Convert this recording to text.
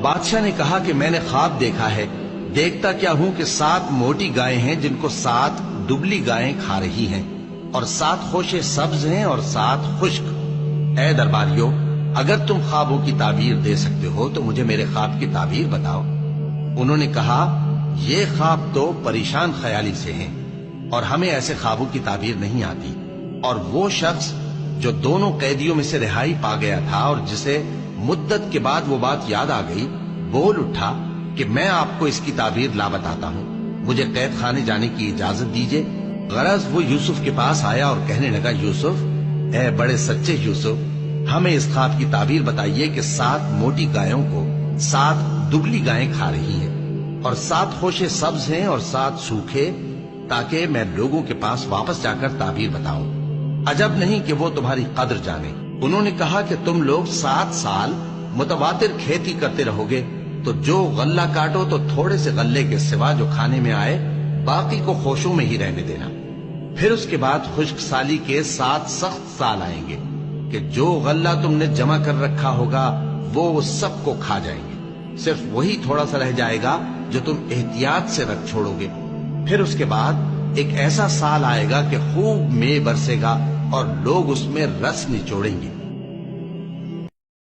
بادشاہ نے کہا کہ میں نے خواب دیکھا ہے، دیکھتا کیا ہوں کہ 7 موٹی گائیں ہیں جن کو 7 دبلی گائیں کھا رہی ہیں، اور 7 خوشے سبز ہیں اور 7 خشک۔ اے درباریوں، اگر تم خوابوں کی تعبیر دے سکتے ہو تو مجھے میرے خواب کی تعبیر بتاؤ۔ انہوں نے کہا، یہ خواب تو پریشان خیالی سے ہیں اور ہمیں ایسے خوابوں کی تعبیر نہیں آتی۔ اور وہ شخص جو دونوں قیدیوں میں سے رہائی پا گیا تھا اور جسے مدت کے بعد وہ بات یاد آ گئی، بول اٹھا کہ میں آپ کو اس کی تعبیر لا بتاتا ہوں، مجھے قید خانے جانے کی اجازت دیجیے۔ غرض وہ یوسف کے پاس آیا اور کہنے لگا، یوسف، اے بڑے سچے یوسف، ہمیں اس خواب کی تعبیر بتائیے کہ 7 موٹی گایوں کو 7 دبلی گائیں کھا رہی ہیں، اور 7 خوشے سبز ہیں اور 7 سوکھے، تاکہ میں لوگوں کے پاس واپس جا کر تعبیر بتاؤں۔ عجب نہیں کہ وہ تمہاری قدر جانے۔ انہوں نے کہا کہ تم لوگ 7 سال متواتر کھیتی کرتے رہو گے، تو جو غلہ کاٹو تو تھوڑے سے غلے کے سوا جو کھانے میں آئے باقی کو خوشوں میں ہی رہنے دینا۔ پھر اس کے بعد خشک سالی کے 7 سخت سال آئیں گے کہ جو غلہ تم نے جمع کر رکھا ہوگا وہ سب کو کھا جائیں گے، صرف وہی تھوڑا سا رہ جائے گا جو تم احتیاط سے رکھ چھوڑو گے۔ پھر اس کے بعد ایک ایسا سال آئے گا کہ خوب مے برسے گا اور لوگ اس میں رس نچوڑیں گے۔